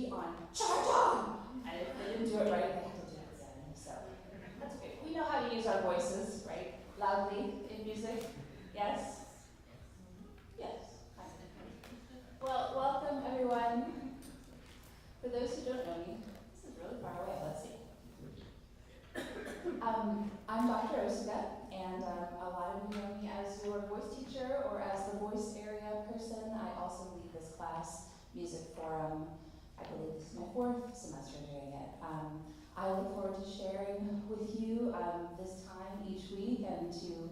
key on cha-cha, and if they didn't do it right, they had to do it again. So that's okay. We know how to use our voices, right? Loudly in music. Yes? Yes. Well, welcome everyone. For those who don't know me, this is really far away. Let's see. I'm Dr. Osaka, and a lot of you know me as your voice teacher or as the voice area person. I also lead this class, Music Forum. I believe this is my 4th semester doing it. I look forward to sharing with you this time each week, and to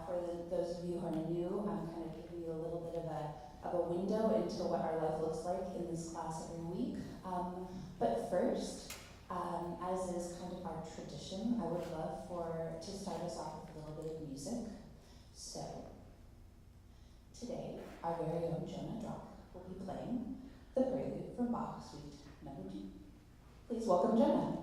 for those of you who are new, I'm kind of giving you a little bit of a window into what our life looks like in this class every week. But first, as is kind of our tradition, I would love to start us off with a little bit of music. So, today, our very own Jonah Drock will be playing the Prelude from Bach Suite No. 2. Please welcome Jonah.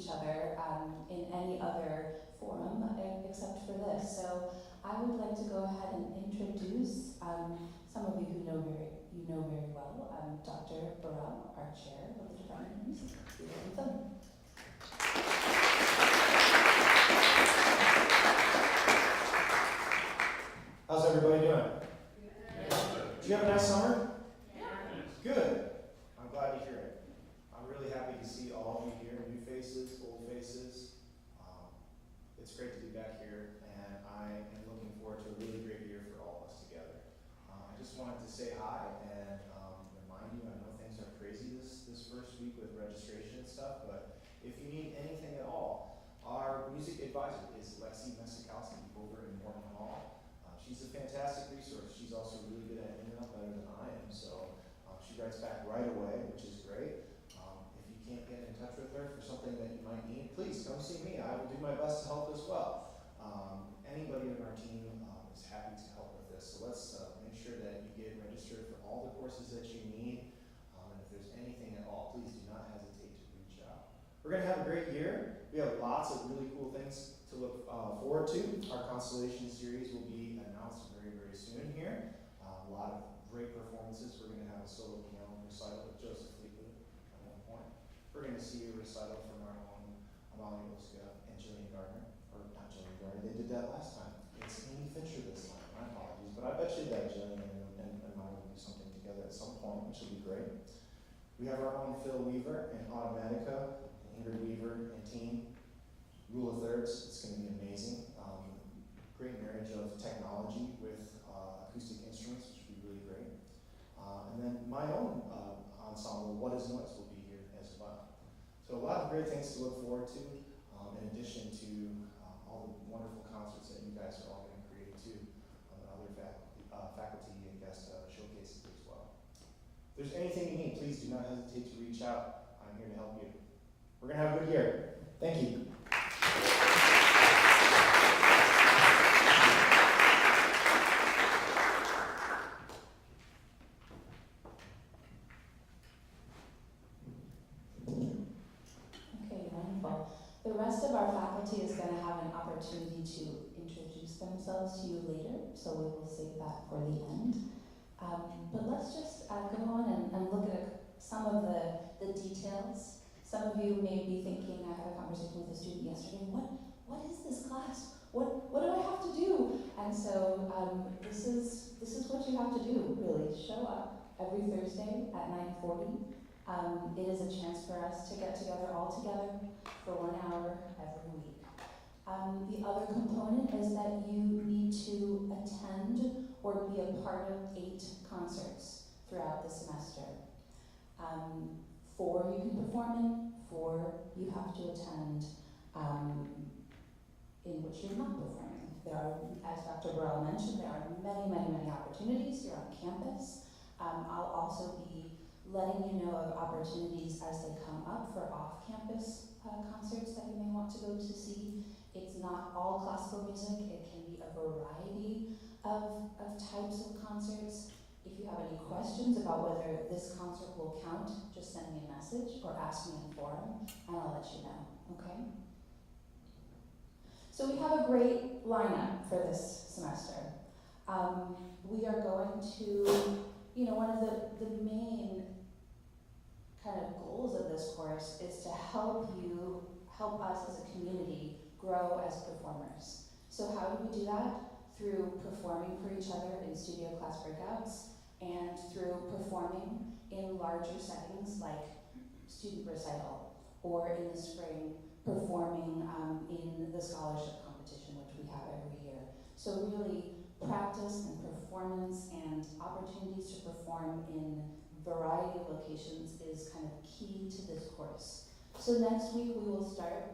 each other in any other forum except for this. So I would like to go ahead and introduce some of you who know very well, Dr. Burrell, our chair of the Department of Music, Theater and Film. How's everybody doing? Did you have a nice summer? Good. I'm glad to hear it. I'm really happy to see all of you here, new faces, old faces. It's great to be back here, and I am looking forward to a really great year for all of us together. I just wanted to say hi and remind you, I know things are crazy this first week with registration and stuff, but if you need anything at all, our music advisor is Lexi Mesikowski over in Morton Hall. She's a fantastic resource. She's also really good at email, better than I am, so she writes back right away, which is great. If you can't get in touch with her for something that you might need, please come see me. I will do my best to help as well. Anybody in our team is happy to help with this, so let's make sure that you get registered for all the courses that you need, and if there's anything at all, please do not hesitate to reach out. We're going to have a great year. We have lots of really cool things to look forward to. Our Constellation series will be announced very, very soon here. A lot of great performances. We're going to have a solo piano recital with Joseph Fleetwood at one point. We're going to see a recital from our own Amalia Oska and Jillian Gardner. Or not Jillian Gardner, they did that last time. It's Amy Fincher this time, my apologies. But I bet you that Jillian and Amalia will do something together at some point, which will be great. We have our own Phil Weaver and Automatica, Ingrid Weaver and team. Rule of Thirds, it's going to be amazing. Great marriage of technology with acoustic instruments, which will be really great. And then my own ensemble, What is Noise, will be here as well. So a lot of great things to look forward to, in addition to all the wonderful concerts that you guys are all going to create too, and other faculty and guest showcases as well. If there's anything you need, please do not hesitate to reach out. I'm here to help you. We're going to have a good year. Thank you. The rest of our faculty is going to have an opportunity to introduce themselves to you later, so we will save that for the end. But let's just go on and look at some of the details. Some of you may be thinking, I had a conversation with a student yesterday, what is this class? What do I have to do? And so this is what you have to do, really. Show up every Thursday at 9:40. It is a chance for us to get together all together for 1 hour every week. The other component is that you need to attend or be a part of 8 concerts throughout the semester. 4 you can perform in, 4 you have to attend in which you're not performing. There are, as Dr. Burrell mentioned, there are many, many, many opportunities here on campus. I'll also be letting you know of opportunities as they come up for off-campus concerts that you may want to go to see. It's not all classical music. It can be a variety of types of concerts. If you have any questions about whether this concert will count, just send me a message or ask me in the forum, and I'll let you know, okay? So we have a great lineup for this semester. We are going to, one of the main kind of goals of this course is to help us as a community grow as performers. So how do we do that? Through performing for each other in studio class breakouts and through performing in larger settings like student recital, or in the spring performing in the scholarship competition, which we have every year. So really practice and performance and opportunities to perform in variety of locations is kind of key to this course. So next week we will start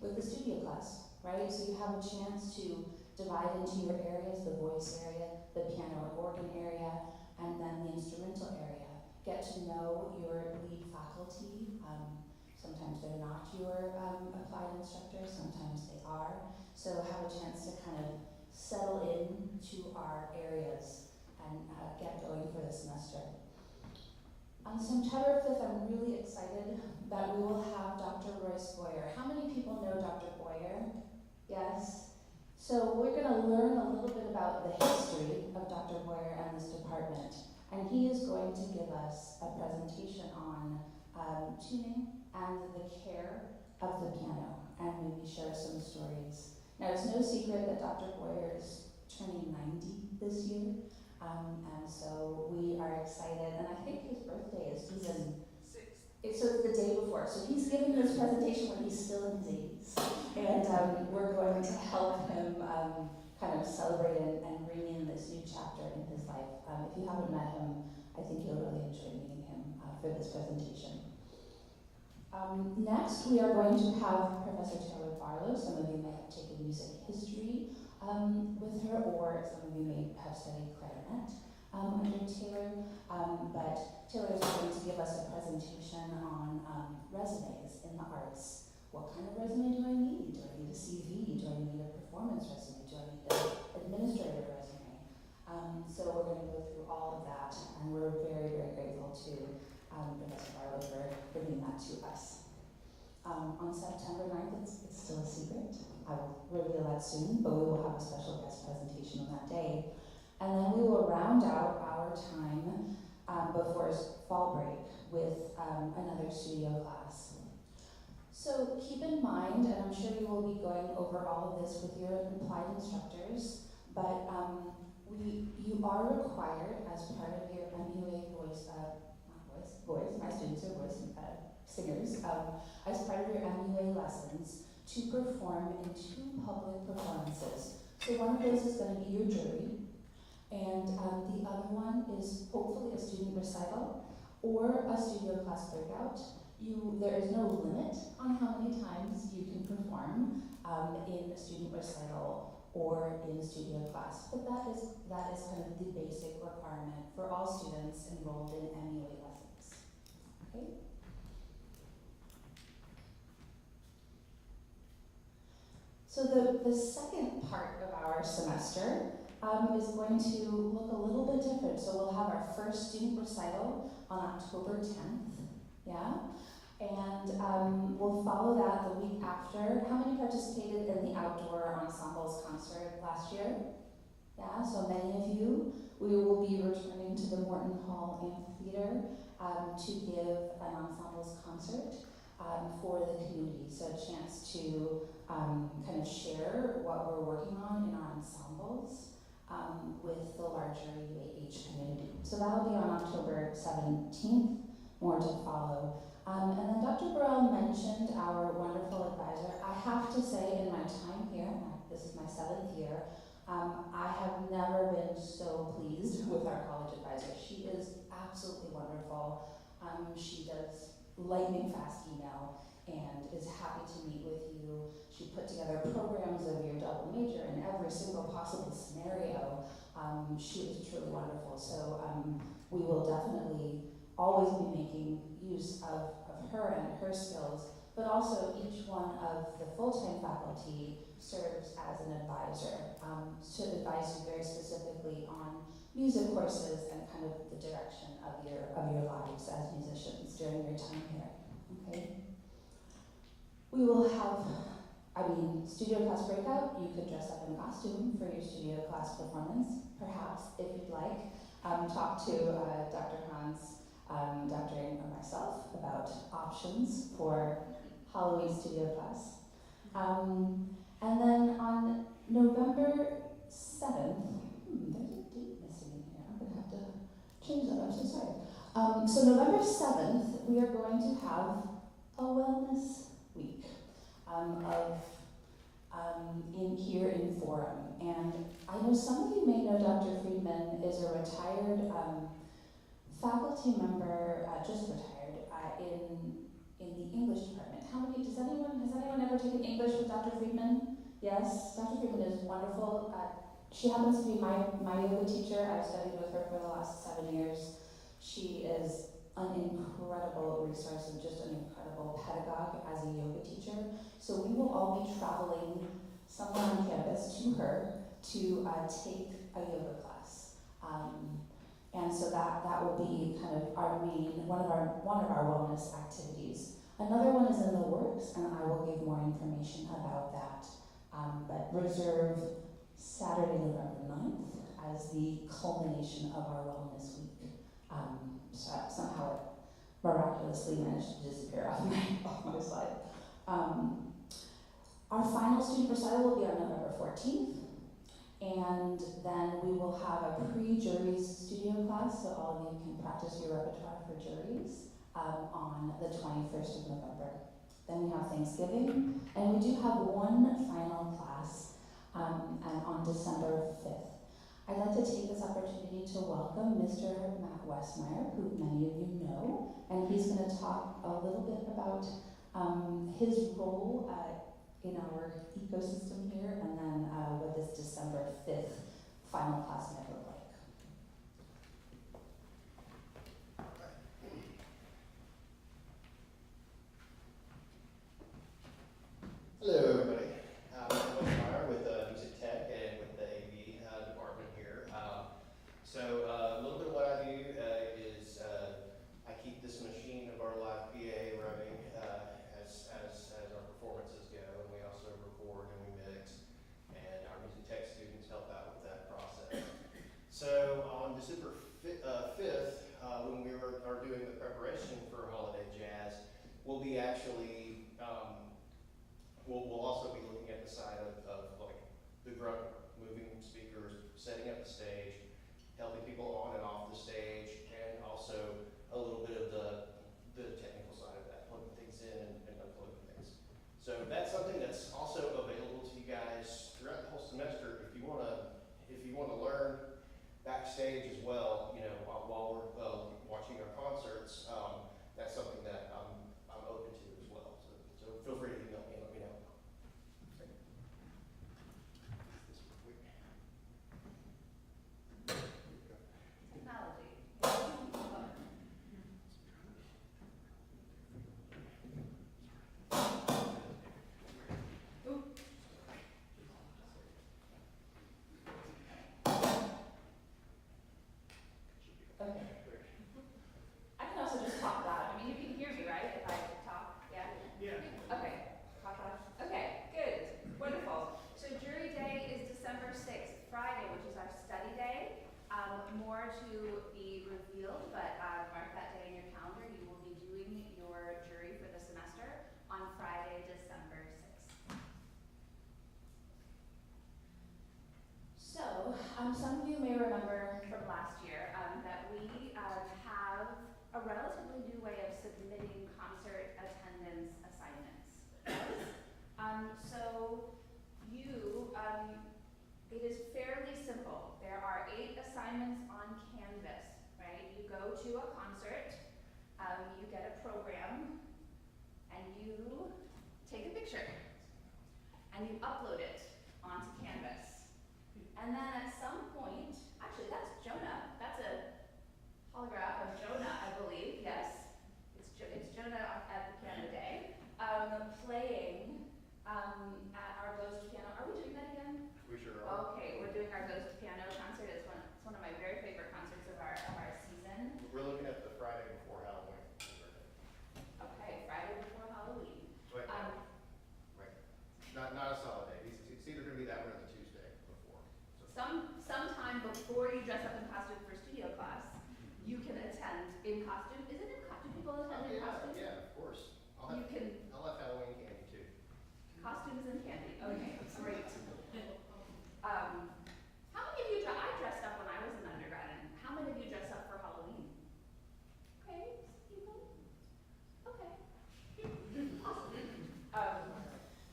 with the studio class, right? So you have a chance to divide into your areas, the voice area, the piano and organ area, and then the instrumental area. Get to know your lead faculty. Sometimes they're not your applied instructors, sometimes they are. So have a chance to kind of settle in to our areas and get going for the semester. On September 5th, I'm really excited that we will have Dr. Royce Boyer. How many people know Dr. Boyer? Yes? So we're going to learn a little bit about the history of Dr. Boyer and this department. And he is going to give us a presentation on tuning and the care of the piano, and maybe share some stories. Now, it's no secret that Dr. Boyer is turning 90 this year. And so we are excited, and I think his birthday is June 6th. So it's the day before. So he's giving this presentation when he's still in his 80s. And we're going to help him kind of celebrate and bring in this new chapter in his life. If you haven't met him, I think you'll really enjoy meeting him for this presentation. Next, we are going to have Professor Taylor Barlow. Some of you may have taken music history with her, or some of you may have studied clarinet under Taylor. But Taylor is going to give us a presentation on resumes in the arts. What kind of resume do I need? Do I need a CV? Do I need a performance resume? Do I need an administrative resume? So we're going to go through all of that, and we're very, very grateful to Professor Barlow for bringing that to us. On September 9th, it's still a secret. I will reveal that soon, but we will have a special guest presentation on that day. And then we will round out our time before fall break with another studio class. So keep in mind, and I'm sure you will be going over all of this with your applied instructors, but you are required as part of your MUA voice, my students are voice singers, as part of your MUA lessons to perform in 2 public performances. So one of those is going to be your jury, and the other one is hopefully a student recital or a studio class breakout. There is no limit on how many times you can perform in a student recital or in studio class, but that is kind of the basic requirement for all students enrolled in MUA lessons. Okay? So the second part of our semester is going to look a little bit different. So we'll have our first student recital on October 10th, yeah? And we'll follow that the week after. How many participated in the outdoor ensembles concert last year? Yeah, so many of you. We will be returning to the Morton Hall Amphitheater to give an ensembles concert for the community. So a chance to kind of share what we're working on in our ensembles with the larger UAH community. So that'll be on October 17th, more to follow. And then Dr. Burrell mentioned our wonderful advisor. I have to say, in my time here, this is my 7th year, I have never been so pleased with our college advisor. She is absolutely wonderful. She does lightning fast email and is happy to meet with you. She put together programs of your double major in every single possible scenario. She is truly wonderful. So we will definitely always be making use of her and her skills, but also each one of the full-time faculty serves as an advisor to advise you very specifically on music courses and kind of the direction of your lives as musicians during your time here. Okay. We will have, studio class breakout. You could dress up in costume for your studio class performance, perhaps, if you'd like. Talk to Dr. Hans, Dr. Ng, or myself about options for Halloween studio class. And then on November 7th, there's a date missing in here. I'm going to have to change that. I'm so sorry. So November 7th, we are going to have a wellness week here in Forum. And I know some of you may know Dr. Friedman is a retired faculty member, just retired, in the English department. Has anyone ever taken English with Dr. Friedman? Yes, Dr. Friedman is wonderful. She happens to be my yoga teacher. I've studied with her for the last 7 years. She is an incredible resource and just an incredible pedagogue as a yoga teacher. So we will all be traveling somewhere on campus to her to take a yoga class. And so that will be kind of our main, one of our wellness activities. Another one is in the works, and I will give more information about that. But reserve Saturday, November 9th as the culmination of our wellness week. So somehow it miraculously managed to disappear off my slide. Our final student recital will be on November 14th. And then we will have a pre-juries studio class, so all of you can practice your repertoire for juries on the 21st of November. Then we have Thanksgiving, and we do have one final class and on December 5th. I'd like to take this opportunity to welcome Mr. Matt Westmeyer, who many of you know, and he's going to talk a little bit about his role in our ecosystem here, and then what this December 5th final class might look like. Hello, everybody. I'm Westmeyer with Music Tech and with the AV department here. A little bit of what I do is I keep this machine of our live PA running as our performances go, and we also record and we mix, and our Music Tech students help out with that process. So on December 5th, when we are doing the preparation for Holiday Jazz, we'll be actually We'll also be looking at the side of like the grunt, moving speakers, setting up the stage, helping people on and off the stage, and also a little bit of the technical side of that, plugging things in and unplugging things. So that's something that's also available to you guys throughout the whole semester if you wanna learn backstage as well. You know, while we're watching our concerts, that's something that I'm open to as well. So feel free to email me and let me know. Okay. I can also just talk loud. I mean, you can hear me, right? If I talk, yeah? Yeah. Okay. Talk loud. Okay, good. Wonderful. So jury day is December 6th, Friday, which is our study day. More to be revealed, but mark that day in your calendar. You will be doing your jury for the semester on Friday, December 6th. So, some of you may remember from last year that we have a relatively new way of submitting concert attendance assignments. It is fairly simple. There are 8 assignments on Canvas, right? You go to a concert, you get a program, and you take a picture, and you upload it onto Canvas. And then at some point, actually that's Jonah, that's a holograph of Jonah, I believe, yes. It's Jonah at the piano day, playing at our Ghost Piano. Are we doing that again? We sure are. Okay, we're doing our Ghost Piano concert. It's one of my very favorite concerts of our season. We're looking at the Friday before Halloween. Okay, Friday before Halloween. Wait, right. Not a solid day. It's either gonna be that one or the Tuesday before. Sometime before you dress up in costume for studio class, you can attend in costume. Is it in costume? People attend in costume? Yeah, of course. I'll have Halloween candy too. Costumes and candy. Okay, great. How many of you, I dressed up when I was an undergrad, and how many of you dressed up for Halloween? Okay, people? Okay. Awesome.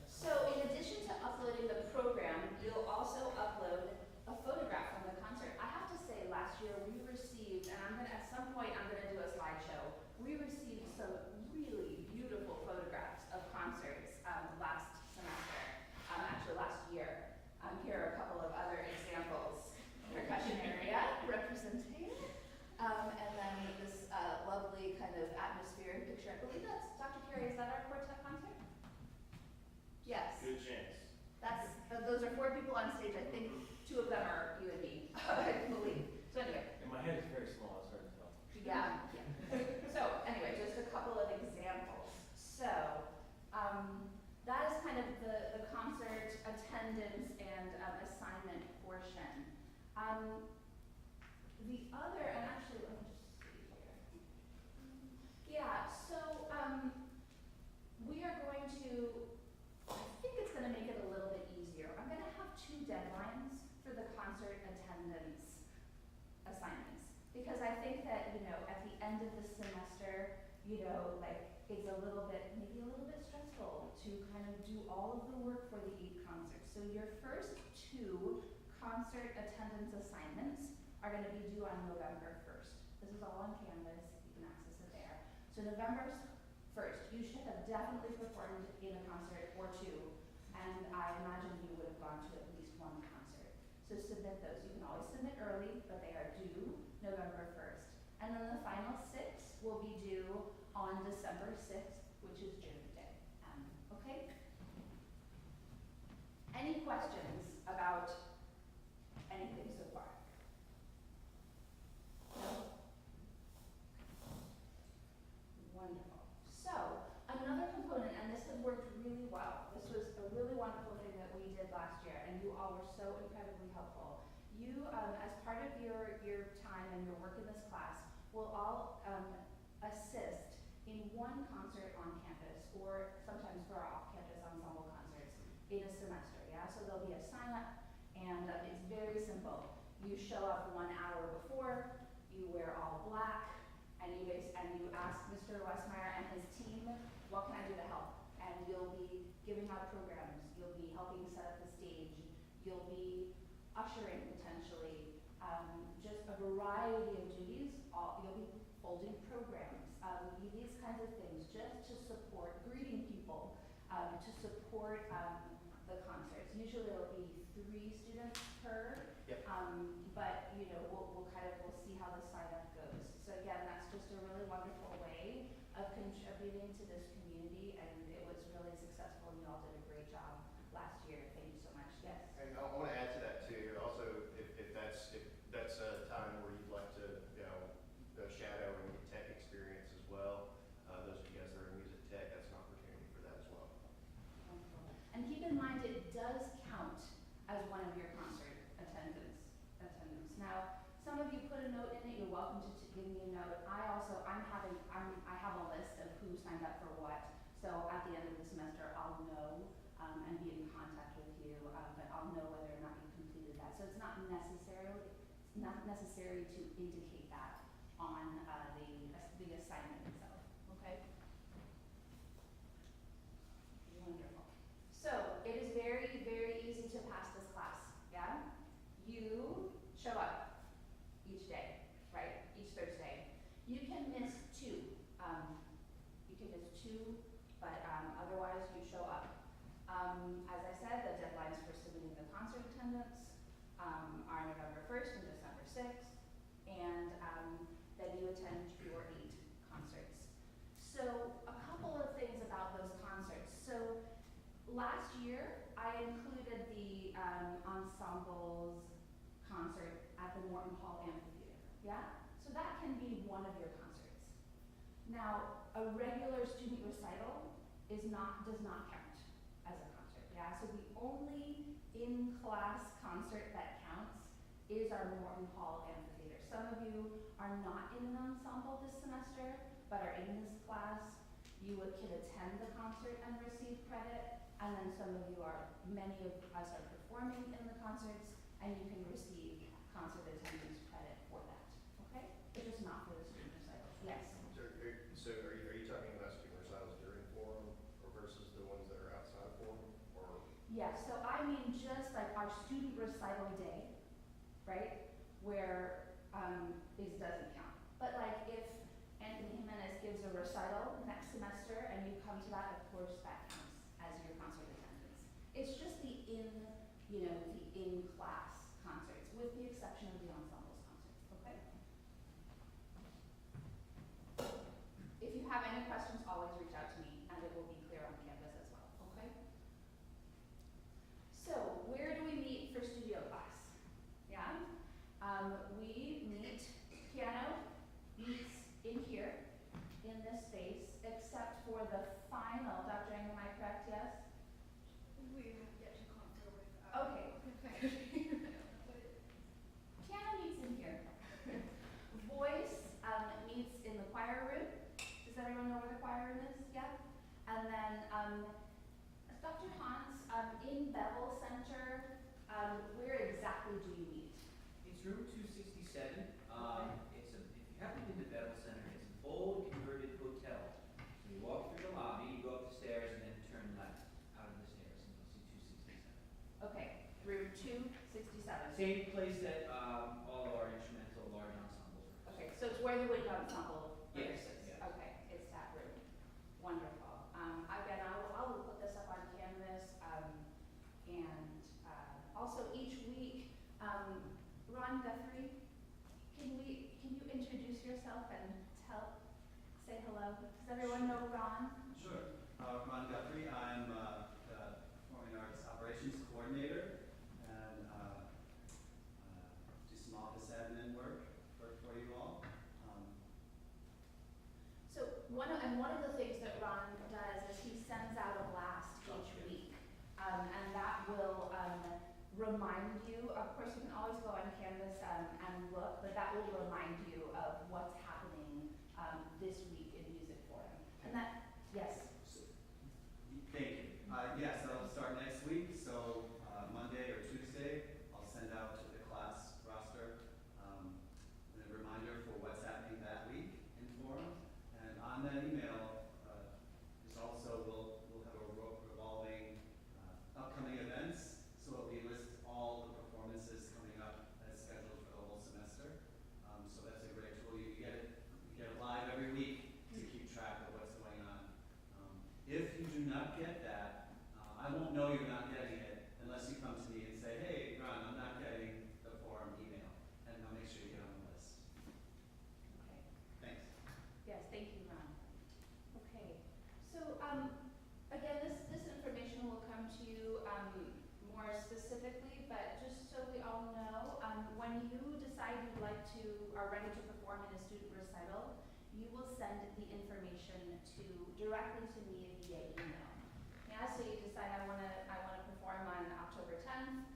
So in addition to uploading the program, you'll also upload a photograph from the concert. I have to say, last year we received, and at some point I'm gonna do a slideshow, we received some really beautiful photographs of concerts last semester. Yeah. So anyway, just a couple of examples. So that is kind of the concert attendance and assignment portion. The other, and actually let me just see here. Yeah, so we are going to, I think it's going to make it a little bit easier. I'm going to have 2 deadlines for the concert attendance assignments. Because I think that, you know, at the end of the semester, you know, like it's a little bit, maybe a little bit stressful to kind of do all of the work for the 8 concerts. So your first 2 concert attendance assignments are going to be due on November 1st. This is all on Canvas, you can access it there. So November 1st, you should have definitely performed in a concert or 2, and I imagine you would have gone to at least 1 concert. So submit those. You can always submit early, but they are due November 1st. And then the final 6 will be due on December 6th, which is June Day. Okay? Any questions about anything so far? No? Wonderful. So, another component, and this has worked really well. This was a really wonderful thing that we did last year, and you all were so incredibly helpful. You, as part of your time and your work in this class, will all assist in 1 concert on campus, or sometimes for our off-campus ensemble concerts in a semester, yeah? So there'll be a sign-up, and it's very simple. You show up 1 hour before, you wear all black, and you ask Mr. Westmeyer and his team, what can I do to help? And you'll be giving out programs, you'll be helping set up the stage, you'll be ushering potentially, just a variety of duties. You'll be holding programs, these kinds of things, just to support greeting people, to support the concerts. Usually it'll be 3 students per, Yep. but you know we'll see how the sign up goes. So again, that's just a really wonderful way of contributing to this community, and it was really successful, and you all did a great job last year. Thank you so much. Yes. And I want to add to that too. Also, if that's a time where you'd like to, you know, shadow and get tech experience as well. Those of you guys that are in music tech, that's an opportunity for that as well. Wonderful. And keep in mind, it does count as one of your concert attendance. Now, some of you put a note in it. You're welcome to give me a note. I have a list of who signed up for what. So at the end of the semester, I'll know and be in contact with you. But I'll know whether or not you completed that. So it's not necessary to indicate that on the assignment itself. Okay. Wonderful. So it is very, very easy to pass this class. Yeah. You show up each day, right? Each Thursday. You can miss 2. But otherwise you show up. As I said, the deadlines for submitting the concert attendance are November 1st and December 6th, and then you attend your 8 concerts. So a couple of things about those concerts. So last year I included the ensembles concert at the Morton Hall Amphitheater. Yeah? So that can be one of your concerts. Now, a regular student recital does not count as a concert. Yeah? So the only in-class concert that counts is our Morton Hall Amphitheater. Some of you are not in an ensemble this semester, but are in this class. You can attend the concert and receive credit, and then many of us are performing in the concerts, and you can receive concert attendance credit for that. Okay? It's just not for the student recitals. Yes? So are you talking about student recitals during forum or versus the ones that are outside of forum? Or Yes, so I mean just like our student recital day, right? Where this doesn't count. But like if Anthony Jimenez gives a recital next semester and you come to that, of course that counts as your concert attendance. It's just the in-class concerts, with the exception of the ensembles concerts, okay? If you have any questions, always reach out to me and it will be clear on Canvas as well, okay? So, where do we meet for studio class? Yeah? We meet piano, meets Where exactly do you meet? It's room 267. If you haven't been to Bevel Center, it's an old converted hotel. So you walk through the lobby, you go up the stairs, and then turn left out of the stairs, and you'll see 267. Okay, room 267. Same place that all of our instrumental large ensembles are. Okay, so it's where the wind ensemble Yes, rehearses. yes. Okay, it's that room. Wonderful. Again, I'll put this up on Canvas, and also each week, Ron Guthrie, can you introduce yourself and say hello? Does everyone know Ron? Sure. Ron Guthrie. I'm the Performing Arts Operations Coordinator and do some office admin work for you all. So one of the things that Ron does is he sends out a blast each week, and that will remind you. Of course, you can always go on Canvas and look, but that will remind you of what's happening this week in Music Forum. And that, yes. Thank you. Yes, that'll start next week. So Monday or Tuesday, I'll send out to the class roster a reminder for what's happening that week in Forum. And on that email is also we'll have a revolving upcoming events. So it'll be list all the performances coming up as scheduled for the whole semester. So that's a great tool. You get it live every week to keep track of what's going on. If you do not get that, I won't know you're not getting it unless you come to me and say, hey, Ron, I'm not getting the forum email. And I'll make sure you get on the list. Okay. Thanks. Yes, thank you, Ron. Okay. So again, this information will come to you more specifically, but just so we all know, when you decide are ready to perform in a student recital, you will send the information directly to me via email. Yeah, so you decide I want to perform on October 10th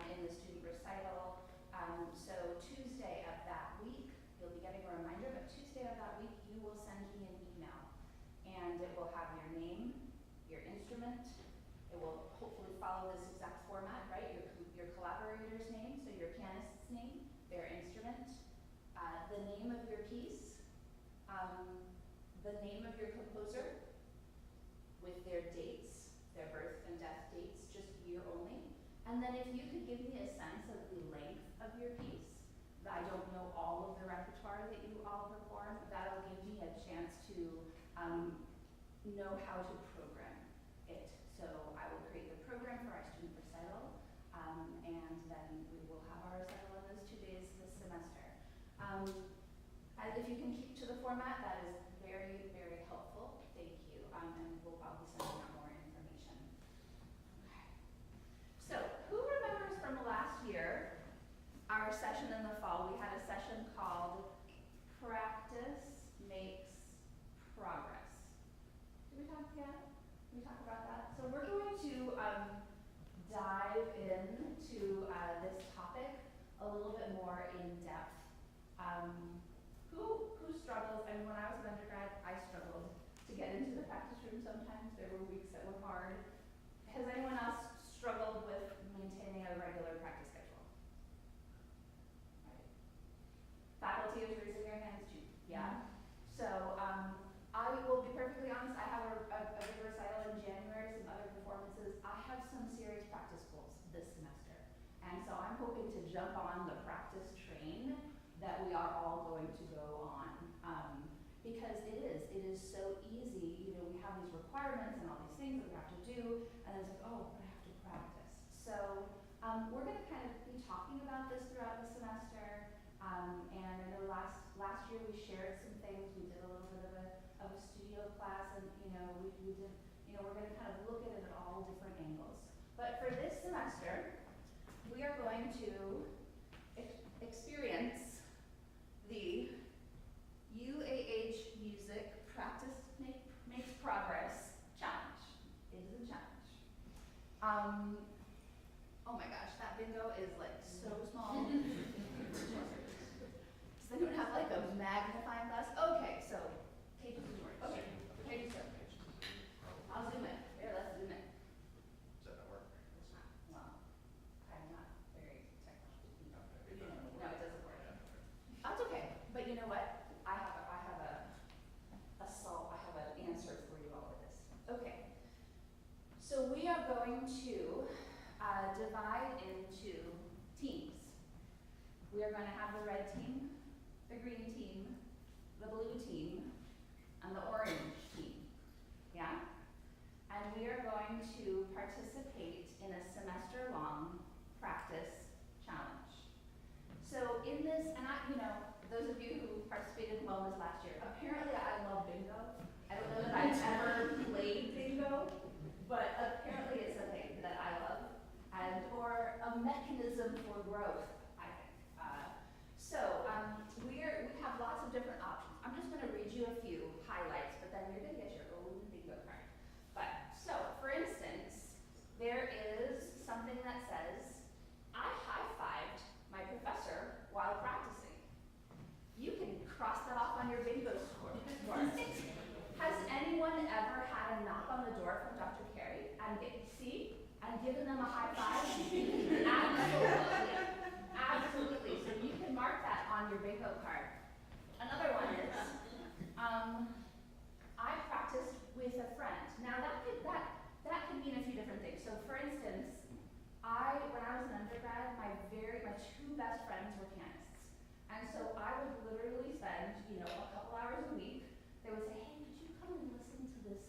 in the student recital. So Tuesday of that week, you'll be getting a reminder, but Tuesday of that week, you will send me an email, and it will have your name, your instrument. It will hopefully follow this exact format, right? Your collaborator's name, so your pianist's name, their instrument, the name of your piece, the name of your composer with their dates, their birth and death dates, just year only. And then if you could give me a sense of the length of your piece, I don't know all of the repertoire that you all perform, that'll give me a chance to know how to program it. So I will create the program for our student recital, and then we will have our recital in those 2 days this semester. If you can keep to the format, that is very, very helpful. Thank you. And I'll be sending out more information. Okay. So who remembers from last year, our session in the fall? We had a session called Practice Makes Progress. Did we talk about that? So we're going to dive into this topic a little bit more in depth. Who struggles? I mean, when I was an undergrad, I struggled to get into the practice room sometimes. There were weeks that were hard. Has anyone else struggled with maintaining a regular practice schedule? Right. Faculty is raising their hands too. Yeah. So I will be perfectly honest, I have a big recital in January, some other performances. I have some serious practice goals this semester. And so I'm hoping to jump on the practice train that we are all going to go on. Because it is so easy, we have these requirements and all these things that we have to do, and it's like, oh, but I have to practice. So we're gonna kind of be talking about this throughout the semester. And I know last year we shared some things. We did a little bit of a studio class, and we did. We're going to kind of look at it at all different angles. But for this semester, we are going to experience the UAH Music Practice Makes Progress Challenge. It is a challenge. Oh my gosh, that bingo is like so small. Does anyone have like a magnifying glass? Okay, so pages of words. Okay, pages of words. I'll zoom in. Here, let's zoom in. Does that not work? Well, I'm not going to divide into teams. We are going to have the red team, the green team, the blue team, and the orange team. Yeah? And we are going to participate in a semester-long practice challenge. So in this, and those of you who participated in wellness last year, apparently I love bingo. I don't know that I've ever played bingo, but apparently it's a thing that I love, or a mechanism for growth, I think. We have lots of different options. I'm just going to read you a few highlights, but then you're going to get your own bingo card. For instance, there is something that says, I high-fived my professor while practicing. You can cross that off on your bingo score. Has anyone ever had a knock on the door from Dr. Carey and given them a high five? Absolutely. So you can mark that on your bingo card. Another one is, I practiced with a friend. Now that can mean a few different things. So for instance, when I was an undergrad, my two best friends were pianists. And so I would literally spend, a couple hours a week. They would say, hey, could you come and listen to this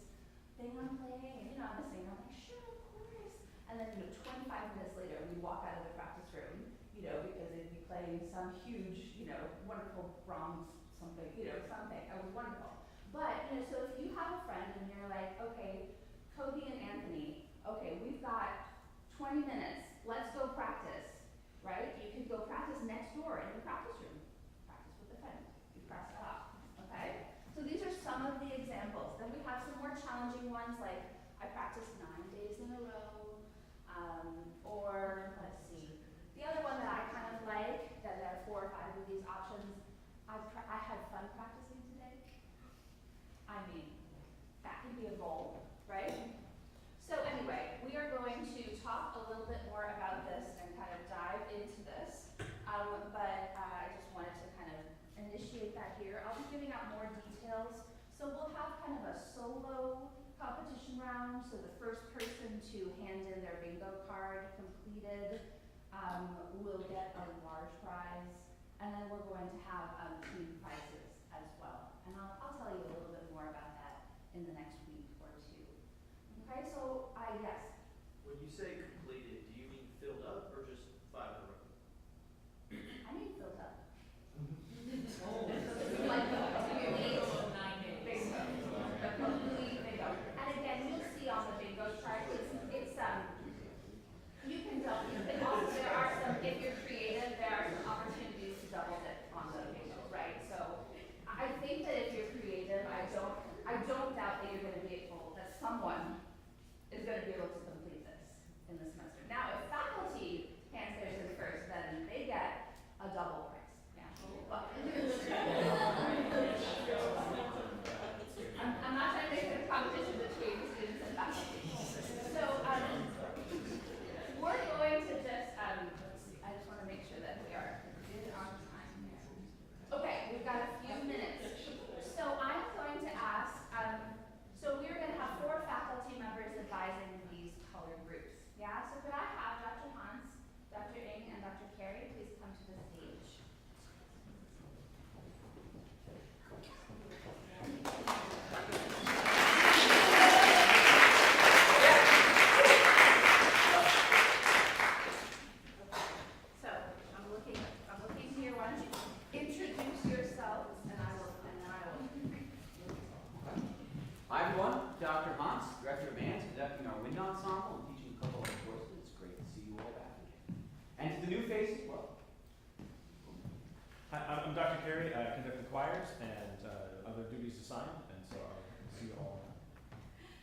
thing I'm playing? And I'm listening. I'm like, sure, of course. And then, 25 minutes later, we'd walk out of the practice room, because they'd be playing some huge, wonderful Brahms something, something. It was wonderful. But, so if you have a friend and you're like, okay, Kobe and Anthony, okay, we've got 20 minutes. Let's go practice, right? You could go practice next door in the practice room. Practice with a friend. You cross that off, okay? So these are some of the examples. Then we have some more challenging ones like I practiced 9 days in a row, or let's see. The other one that I kind of like, that there are 4 or 5 of these options, I had fun practicing today. I mean, that can be a goal, right? So anyway, we are going to talk a little bit more about this and kind of dive into this, but I just wanted to kind of initiate that here. I'll be giving out more details. So we'll have kind of a solo competition round. So the first person to hand in their bingo card completed will get a large prize. And then we're going to have team prizes as well. And I'll tell you a little bit more about that in the next week or two. Okay, so yes. When you say completed, do you mean filled up or just 5 in a row? I mean filled up. Like the complete 9 days. Bingo. The complete bingo. And again, you'll see on the bingo chart, it's you can also, there are some, if you're creative, there are some opportunities to double dip on the bingo, right? So I think that if you're creative, I don't doubt that you're going to be able, that someone is going to be able to complete this in the semester. Now, if faculty hands theirs in first, then they get a double prize. Yeah. I'm not trying to make it a competition between students and faculty. So we're going to just, let's see, I just want to make sure that we are good on time here. Okay, we've got a few minutes. So I'm going to ask, so we're going to have 4 faculty members advising these color groups. Yeah, so could I have Dr. Hans, Dr. Ng, and Dr. Carey please come to the stage. So I'm looking here. Why don't you introduce yourselves, and then I will. Hi everyone, Dr. Hans, Director of Bands, conducting our wind ensemble and teaching a couple of courses. It's great to see you all back again. And to the new face as well. Hi, I'm Dr. Carey. I conduct the choirs and other duties assigned, and so I'll see you all.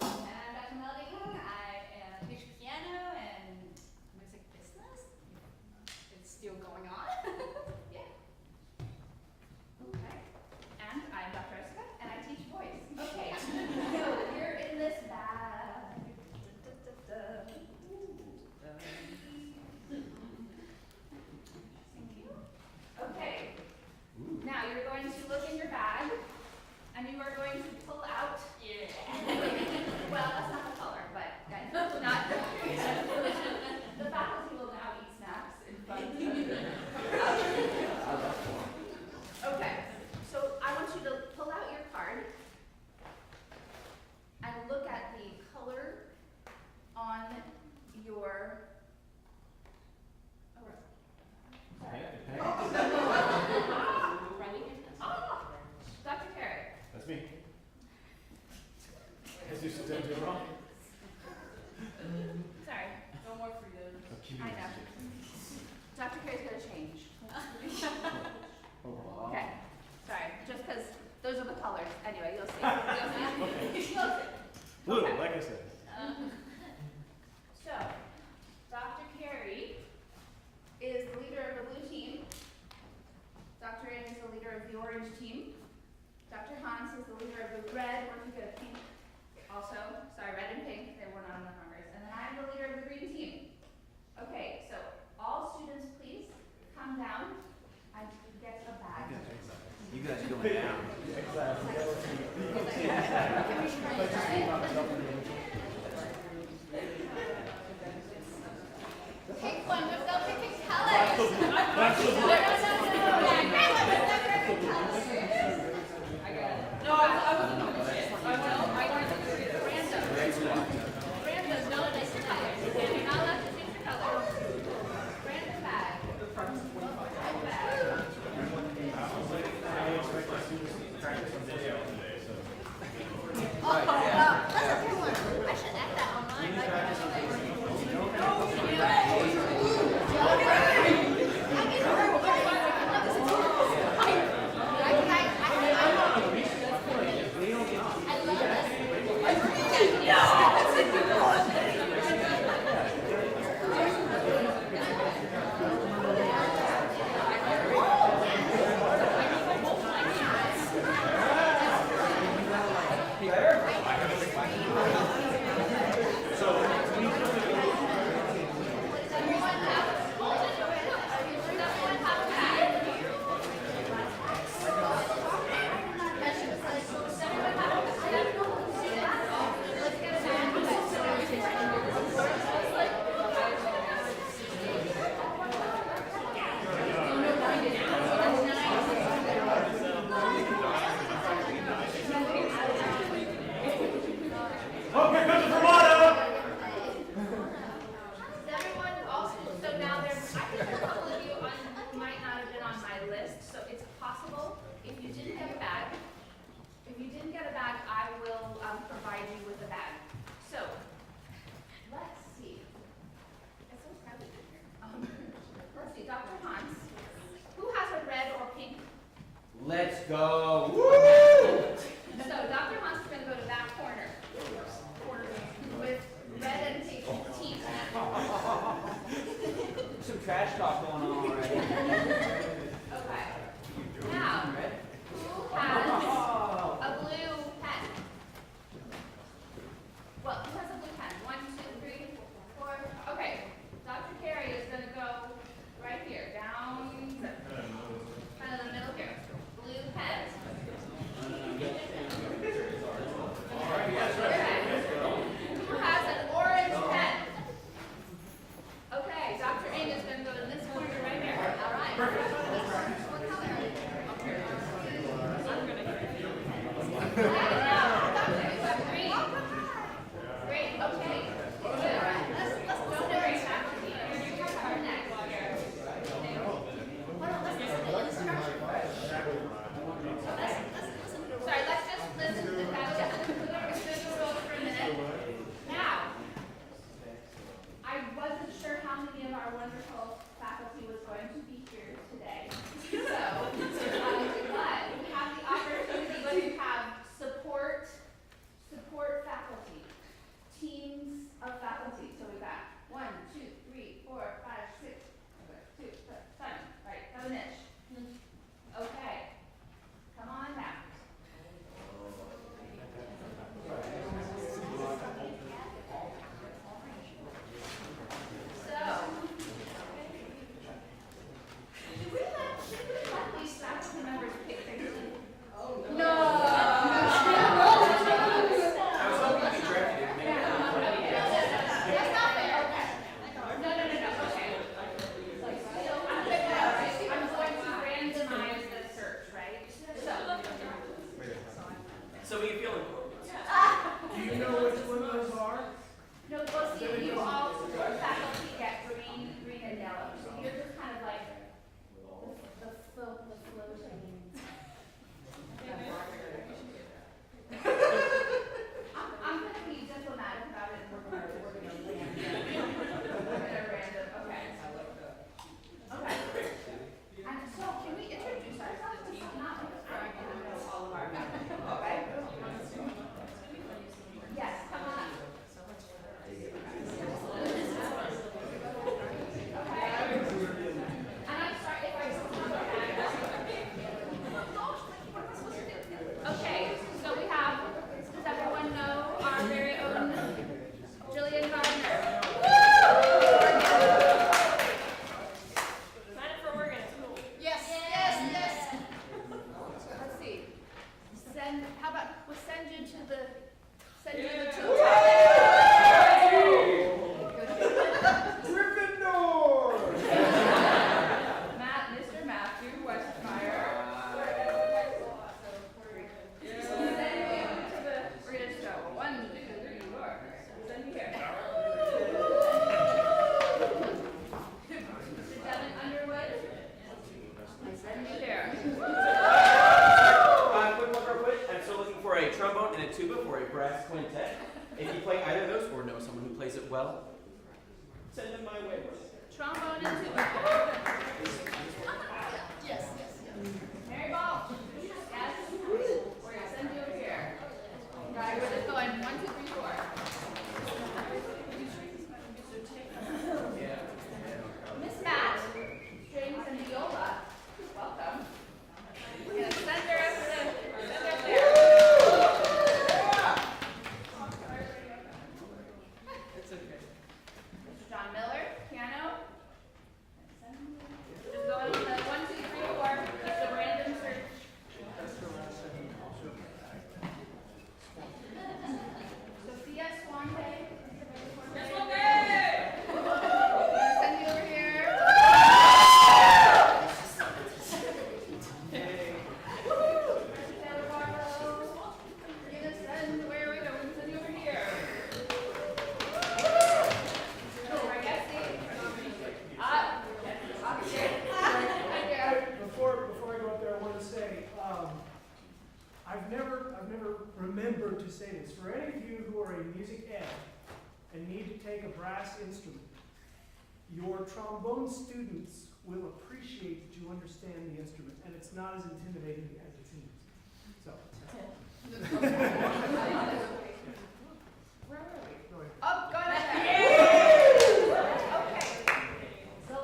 And I'm Dr. Melody Kung. I teach piano and music business. It's still going on. Yeah. Okay. And I'm Dr. Jessica, and I teach voice. Okay. So you're in this bag. Thank you. Okay. Now you're going to look in your bag, and you are going to pull out. Yeah. Well, that's not the color, but not. I know. Dr. Carey's gonna change. Okay, sorry, just because those are the colors. Anyway, you'll see. You'll see. Blue, Okay. like I said. So, Dr. Carey is the leader of the blue team. Dr. Ann is the leader of the orange team. Dr. Hans is the leader of the red, or if you get a pink also. Sorry, red and pink, they were not enough numbers. And then I'm the leader of the green team. Okay, so all students please come down and get a bag. You guys are going down. Pick one, there's no picking colors. No, no, no, no, no, no, no, No, I wasn't on this yet. I wanted to do it random. Random, no different colors. You're not allowed to choose your color. Random bag. Bag. Oh, well, that's a good one. I should add that on mine. Let's go. Woo! So Dr. Hans is going to go to that corner with red and pink teeth. Some trash talk going on already. Okay. Now, who has a blue pen? Well, who has a blue pen? 1, 2, 3, 4. Okay. Dr. Carey is going to go right here, down, kind of the middle here. Blue pen. Who has an orange pen? Okay, Dr. Ing is going to go in this corner right here. trombone and tuba. Yes. Mary Ball. Yes. We're gonna send you over here. Right, we're just going 1, 2, 3, 4. Miss Matt, strings and viola. Welcome. We're gonna send her up there. It's okay. Mr. John Miller, piano. Just going with the 1, 2, 3, 4. Just a random search. Sophia Swanday. Send you over here. Taylor Barlow. You're gonna send, where are we going? Send you over here. Before I go up there, I want to say, I've never remembered to say this. For any of you who are in music ed and need to take a brass instrument, your trombone students will appreciate that you understand the instrument, and it's not as intimidating as it seems. So, Where are we? go ahead. Oh, go ahead. Okay. The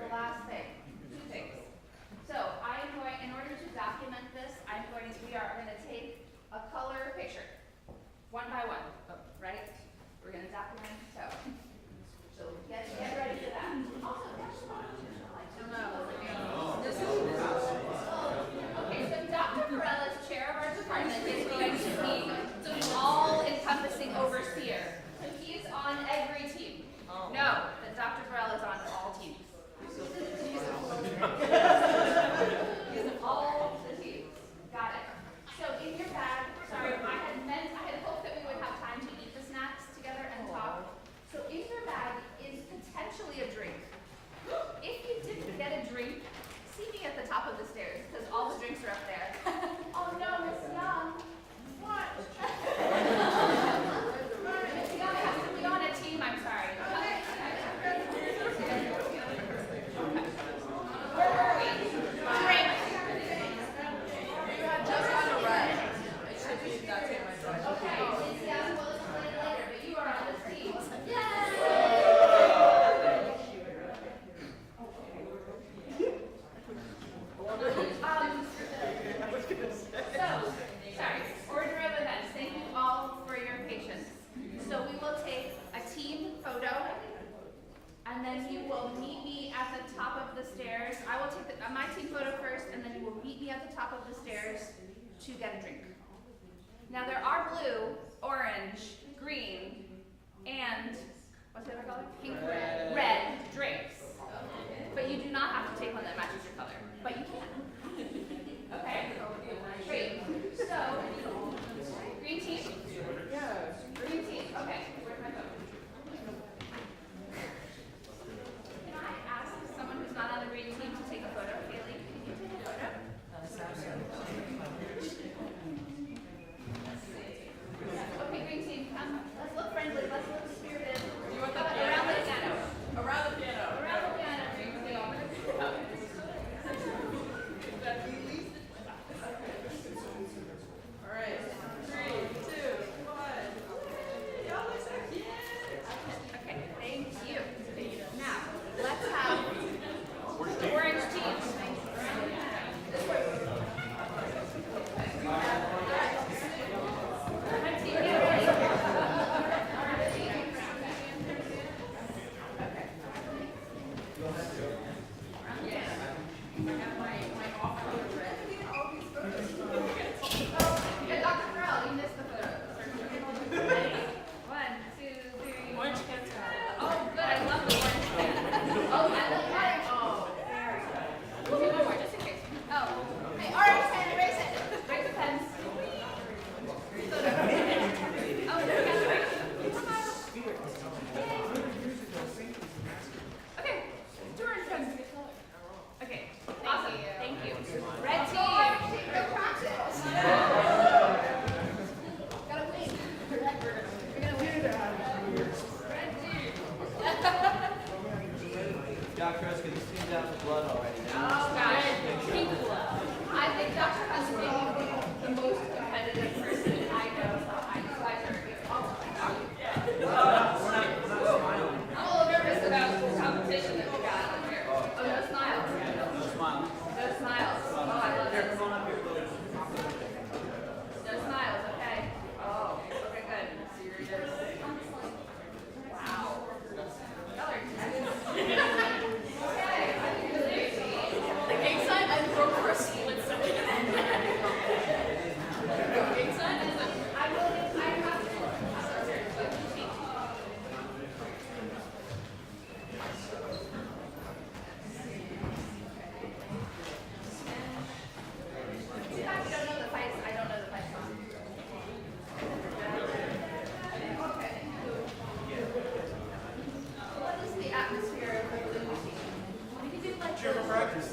last thing. 2 things. So I am going, in order to document this, we are going to take a color picture, 1 by 1, right? We're going to document, so get ready for that. Also, okay, so Dr. Varela's chair of our department is going to be the all-encompassing overseer. So he's on every team. No, but Dr. Varela is on all teams. He's all the teams. Got it. So in your bag, sorry, I had hoped that we would have time to eat the snacks together and talk. So in your bag is potentially a drink. If you didn't get a drink, see me at the top of the stairs, because all the drinks are up there. Oh no, Miss Young. What? Miss Young has to be on a team, I'm sorry. Where were we? Drink. Okay, Miss Young will explain later, but you are on this team. Sorry, order of events. Thank you all for your patience. So we will take a team photo, and then you will meet me at the top of the stairs. I will take my team photo first, and then you will meet me at the top of the stairs to get a drink. Now there are blue, orange, green, and what's the other color? Pink, red drinks. But you do not have to take one that matches your color, but you can. Okay, great. So, green team? Yes. Green team, okay. Where's my phone? Can I ask someone who's not on the green team to take a photo? Kaylee, can you take a photo? Okay, green team, come. Let's look friendly, let's look spirited. You want that around the piano? Around the piano. Around the piano, green team. All right. 3, 2, 1. Y'all look so cute. Okay, thank you. Now, let's have orange team. Red team, get ready. Orange team. Okay. Yeah, Dr. Farrell, you missed the photo. Ready? 1, 2, 3. Orange cat. Oh, good. I love the orange cat. Oh, I love orange. Oh, very good. We'll do one more just in case. Oh, hey, orange pen, erase it. Break the pens. Oh, no, we got the break. Okay, do orange pens. Okay, awesome. Thank you. Red team. Go practice. Gotta win. We're gonna win. Red team. Dr. Erskine, this seems out for blood already. Oh, gosh, pink glow. I think Dr. Huss may be the most competitive person I know. I know you guys are I'm a little nervous about the competition that we got on here. Oh, no smiles. No smile. No smiles. Oh, I love Here, this. come on up here. No smiles, okay. Oh, okay, good. Serious. Wow. Y'all are intense. Okay, I think you're lazy. The king sign, I broke for a split second. The king sign is like, I have to. I'm sorry, but you can't. You guys don't know the fights, I don't know the fight song. Okay. What is the atmosphere of the movie? We can do like Cheer for practice.